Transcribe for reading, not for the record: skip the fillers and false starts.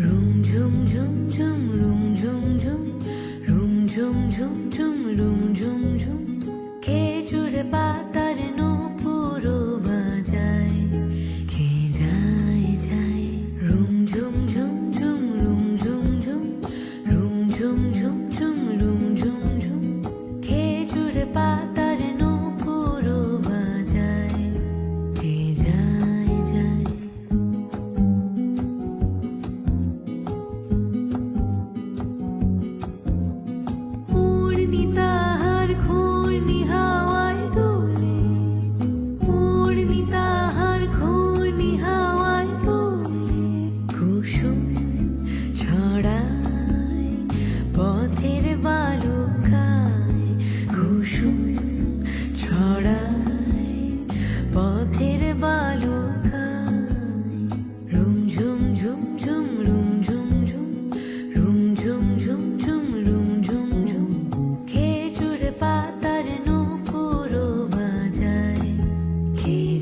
Rum rum rum rum rum rum rum rum rum rum rum rum rum rum খেজুরে পাতার নূপুরও বাজায় কে যায় যায় room ঝুম ঝুম ঝুম room ঝুম ঝুম room ঝুম